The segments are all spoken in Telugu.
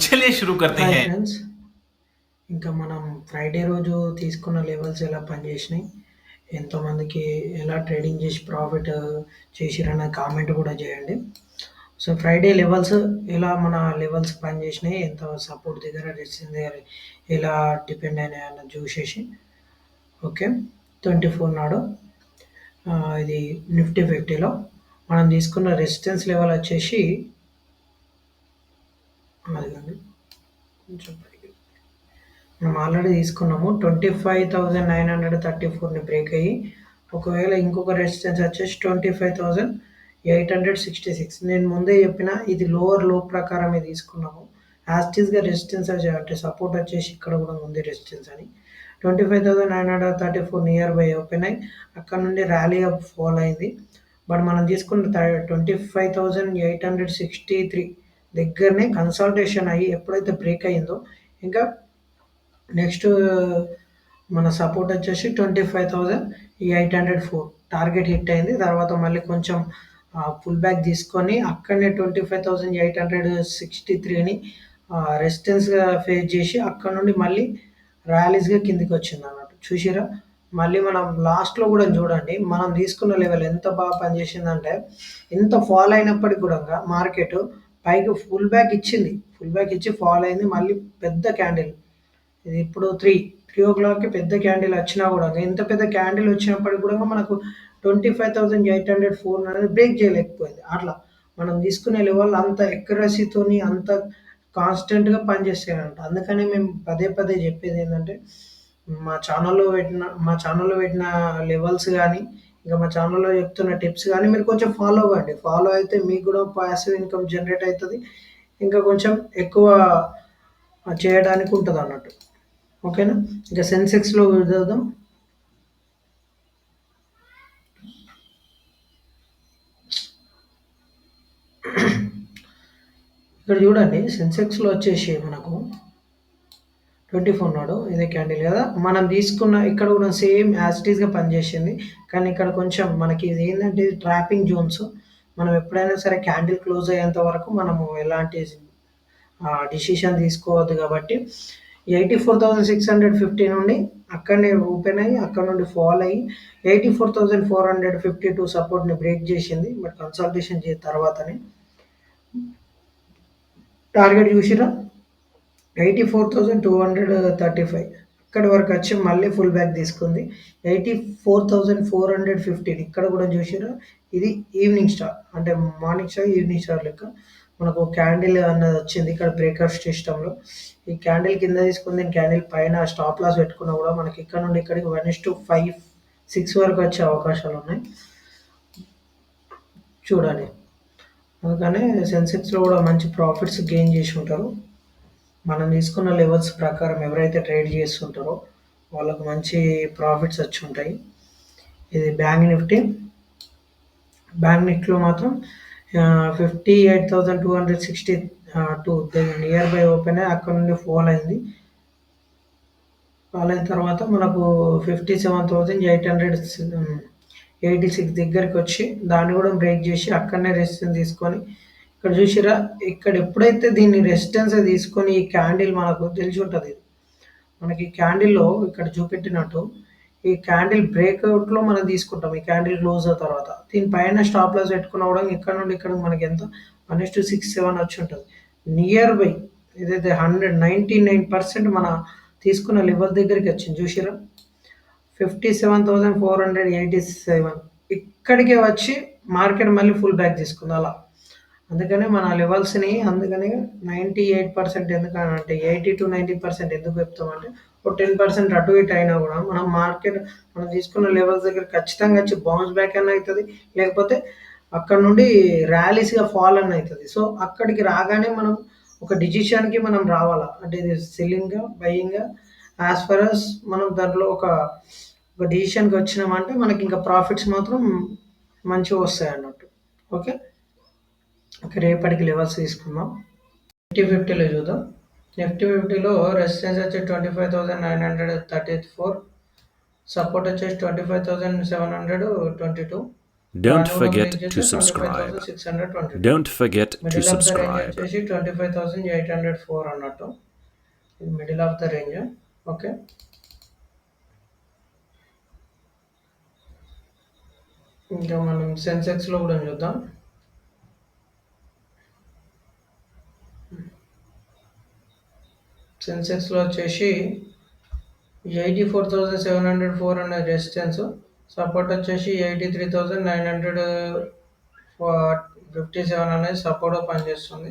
चलिए शुरू करते హాయ్ हैं। ఫ్రెండ్స్. ఇంకా మనం ఫ్రైడే రోజు తీసుకున్న లెవెల్స్ ఎలా పనిచేసినాయి, ఎంతోమందికి ఎలా ట్రేడింగ్ చేసి ప్రాఫిట్ చేసిరన్న కామెంట్ కూడా చేయండి. సో ఫ్రైడే లెవెల్స్ ఎలా మన లెవెల్స్ పనిచేసినాయి, ఎంత సపోర్ట్ దగ్గర రెసిస్టెన్స్ దగ్గర ఎలా డిపెండ్ అయినాయి అన్న చూసేసి ఓకే 24 నాడు ఇది నిఫ్టీ 50లో మనం తీసుకున్న రెసిస్టెన్స్ లెవెల్ వచ్చేసి అది కాదు, కొంచెం పైకి. మనం ఆల్రెడీ తీసుకున్నాము 25,934ని బ్రేక్ అయ్యి ఒకవేళ ఇంకొక రెసిస్టెన్స్ వచ్చేసి 25,866. నేను ముందే చెప్పిన ఇది లోవర్ లో ప్రకారమే తీసుకున్నాము. యాస్టీస్గా రెసిస్టెన్స్ అంటే సపోర్ట్ వచ్చేసి ఇక్కడ కూడా ఉంది రెసిస్టెన్స్ అని 25,934 నియర్ బై ఓపెన్ అయ్యి అక్కడ నుండి ర్యాలీ అప్ ఫాల్ అయింది. బట్ మనం తీసుకున్న 25,863 దగ్గరనే కన్సల్టేషన్ అయ్యి ఎప్పుడైతే బ్రేక్ అయ్యిందో ఇంకా నెక్స్ట్ మన సపోర్ట్ వచ్చేసి 25,804 టార్గెట్ హిట్ అయింది. తర్వాత మళ్ళీ కొంచెం పుల్ బ్యాక్ తీసుకొని అక్కడనే 25,863ని రెసిస్టెన్స్గా ఫేస్ చేసి అక్కడ నుండి మళ్ళీ ర్యాలీస్గా కిందికి వచ్చింది అన్నట్టు చూసిరా. మళ్ళీ మనం లాస్ట్లో కూడా చూడండి, మనం తీసుకున్న లెవెల్ ఎంత బాగా పనిచేసిందంటే ఎంత ఫాల్ అయినప్పటికి కూడా మార్కెట్ పైకి ఫుల్ బ్యాక్ ఇచ్చింది, ఫుల్ బ్యాక్ ఇచ్చి ఫాల్ అయింది. మళ్ళీ పెద్ద క్యాండిల్ ఇది ఇప్పుడు 3 ఓ క్లాక్కి పెద్ద క్యాండిల్ వచ్చినా కూడా ఇంత పెద్ద క్యాండిల్ వచ్చినప్పటికి కూడా మనకు 25,804 అనేది బ్రేక్ చేయలేకపోయింది. అట్లా మనం తీసుకునే లెవెల్ అంత ఎక్యురసీతోని అంత కాన్స్టెంట్గా పనిచేస్తాయంట. అందుకని మేము పదే పదే చెప్పేది ఏంటంటే మా ఛానల్లో పెట్టిన లెవెల్స్ కానీ ఇంకా మా ఛానల్లో చెప్తున్న టిప్స్ కానీ మీరు కొంచెం ఫాలో అవ్వండి. ఫాలో అయితే మీకు కూడా పాసివ్ ఇన్కమ్ జనరేట్ అవుతుంది, ఇంకా కొంచెం ఎక్కువ చేయడానికి ఉంటుంది అన్నట్టు. ఓకేనా, ఇంకా సెన్సెక్స్లో చూద్దాం. ఇక్కడ చూడండి, సెన్సెక్స్లో వచ్చేసి మనకు 24 నాడు ఇదే క్యాండిల్ కదా మనం తీసుకున్న ఇక్కడ కూడా సేమ్ యాజిటీస్గా పనిచేసింది. కానీ ఇక్కడ కొంచెం మనకి ఇది ఏంటంటే ట్రాపింగ్ జోన్స్. మనం ఎప్పుడైనా సరే క్యాండిల్ క్లోజ్ అయ్యేంత వరకు మనము ఎలాంటి డిసిషన్ తీసుకోవద్దు. కాబట్టి 84,650 నుండి అక్కడనే ఓపెన్ అయ్యి అక్కడ నుండి ఫాల్ అయ్యి 84,452 సపోర్ట్ని బ్రేక్ చేసింది. బట్ కన్సల్టేషన్ చేసిన తర్వాతనే టార్గెట్ చూసిరా 84,235 ఇక్కడి వరకు వచ్చి మళ్ళీ ఫుల్ బ్యాక్ తీసుకుంది 84,415. ఇక్కడ కూడా చూసిరా, ఇది ఈవినింగ్ స్టార్ అంటే మార్నింగ్ స్టార్ ఈవినింగ్ స్టార్ లెక్క మనకు క్యాండిల్ అన్నది వచ్చింది ఇక్కడ బ్రేకప్ సిస్టంలో. ఈ క్యాండిల్ కింద తీసుకుంది, క్యాండిల్ పైన స్టాప్ లాస్ పెట్టుకున్నా కూడా మనకి ఇక్కడ నుండి ఇక్కడికి 1:5, 6 వరకు వచ్చే అవకాశాలు ఉన్నాయి చూడండి. అందుకనే సెన్సెక్స్లో కూడా మంచి ప్రాఫిట్స్ గెయిన్ చేసి ఉంటారు. మనం తీసుకున్న లెవెల్స్ ప్రకారం ఎవరైతే ట్రేడ్ చేస్తుంటారో వాళ్ళకు మంచి ప్రాఫిట్స్ వచ్చి ఉంటాయి. ఇది బ్యాంక్ నిఫ్టీలో మాత్రం 58,262 నియర్ బై ఓపెన్ అయ్యి అక్కడ నుండి ఫాల్ అయింది. ఫాల్ అయిన తర్వాత మనకు 57,886 దగ్గరికి వచ్చి దాన్ని కూడా బ్రేక్ చేసి అక్కడనే రెసిస్టెన్స్ తీసుకొని ఇక్కడ చూసిరా, ఇక్కడ ఎప్పుడైతే దీన్ని రెసిస్టెన్స్ తీసుకొని ఈ క్యాండిల్ మనకు తెలిసి ఉంటుంది, మనకి క్యాండిల్లో ఇక్కడ చూపెట్టినట్టు ఈ క్యాండిల్ బ్రేక్అవుట్లో మనం తీసుకుంటాం. ఈ క్యాండిల్ క్లోజ్ అయిన తర్వాత దీనిపైన స్టాప్ లాస్ పెట్టుకున్న కూడా ఇక్కడ నుండి ఇక్కడ మనకి ఎంత 1:6-7 వచ్చి ఉంటుంది. నియర్ బై ఏదైతే 99% మన తీసుకున్న లెవెల్ దగ్గరికి వచ్చింది చూసిరా 57,487 ఇక్కడికే వచ్చి మార్కెట్ మళ్ళీ ఫుల్ బ్యాక్ తీసుకుంది అలా. అందుకనే మన లెవెల్స్ని అందుకని 98% ఎందుకంటే 80-90% ఎందుకు చెప్తామంటే ఒక 10% అటు ఇటు అయినా కూడా మనం తీసుకున్న లెవెల్స్ దగ్గర ఖచ్చితంగా వచ్చి బౌన్స్ బ్యాక్ అన్న అవుతుంది, లేకపోతే అక్కడ నుండి ర్యాలీస్గా ఫాల్ అన్న అవుతుంది. సో అక్కడికి రాగానే మనం ఒక డిసిషన్కి మనం రావాలా, అంటే ఇది సెల్లింగ్గా బయింగ్గా యాజ్ ఫర్ అస్ మనం దాంట్లో ఒక డిసిషన్కి వచ్చినామంటే మనకి ఇంకా ప్రాఫిట్స్ మాత్రం మంచిగా వస్తాయి అన్నట్టు. ఓకే, రేపటికి లెవెల్స్ తీసుకుందాం. నిఫ్టీ 50లో చూద్దాం. నిఫ్టీ 50లో రెసిస్టెన్స్ వచ్చి 25,934, సపోర్ట్ వచ్చేసి 25,722, Don't దాన్ని కూడా forget బ్రేక్ to చేసి subscribe. 25,622. Don't forget to middle of the range subscribe. వచ్చేసి 25,804 అన్నట్టు. ఇది middle of the range. Okay, ఇంకా మనం సెన్సెక్స్లో కూడా చూద్దాం. సెన్సెక్స్లో వచ్చేసి 84,704 అనే రెసిస్టెన్స్, సపోర్ట్ వచ్చేసి 83,957 అనేది సపోర్ట్ పనిచేస్తుంది.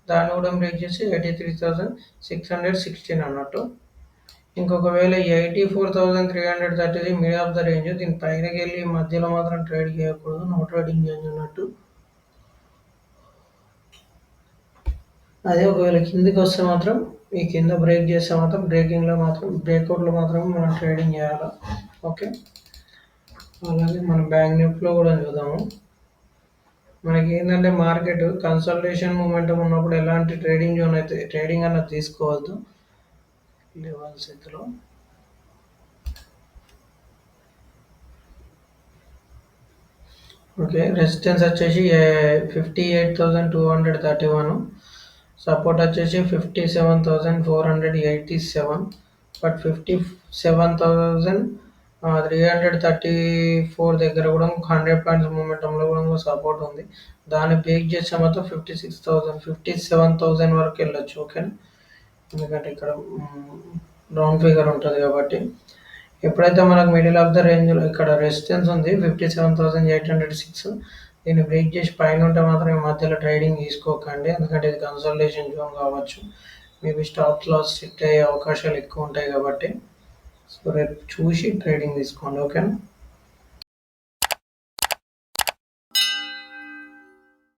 దాన్ని కూడా బ్రేక్ చేసి 83,616 అన్నట్టు. ఇంకొకవేళ 84,333 మిడ్ ఆఫ్ ద రేంజ్, దీని పైనకి వెళ్ళి మధ్యలో మాత్రం ట్రేడ్ చేయకూడదు, నో ట్రేడింగ్ చేంజ్ అన్నట్టు. అదే ఒకవేళ కిందికి వస్తే మాత్రం, ఈ కింద బ్రేక్ చేస్తే మాత్రం బ్రేకింగ్లో మాత్రం బ్రేక్అవుట్లో మాత్రం మనం ట్రేడింగ్ చేయాలి. ఓకే, అలాగే మనం బ్యాంక్ నిఫ్టీలో కూడా చూద్దాము. మనకి ఏంటంటే మార్కెట్ కన్సల్టేషన్ మూమెంటం ఉన్నప్పుడు ఎలాంటి ట్రేడింగ్ జోన్ అయితే ట్రేడింగ్ అన్నది తీసుకోవద్దు. లెవెల్స్ ఇందులో ఓకే, రెసిస్టెన్స్ వచ్చేసి 58,231, సపోర్ట్ వచ్చేసి 57,487, బట్ 57,334 దగ్గర కూడా 100 పాయింట్స్ మూమెంటంలో కూడా సపోర్ట్ ఉంది. దాన్ని బ్రేక్ చేసే మొత్తం 57,000 వరకు వెళ్ళొచ్చు. ఓకేనా, ఎందుకంటే ఇక్కడ రౌండ్ ఫిగర్ ఉంటుంది కాబట్టి. ఎప్పుడైతే మనకు మిడిల్ ఆఫ్ ద రేంజ్లో ఇక్కడ రెసిస్టెన్స్ ఉంది 57,806, దీన్ని బ్రేక్ చేసి పైన ఉంటే మాత్రం ఈ మధ్యలో ట్రేడింగ్ తీసుకోకండి, ఎందుకంటే ఇది కన్సల్టేషన్ జోన్ కావచ్చు, మేబీ స్టాప్ లాస్ సెట్ అయ్యే అవకాశాలు ఎక్కువ ఉంటాయి కాబట్టి. సో రేపు చూసి ట్రేడింగ్ తీసుకోండి. ఓకేనా.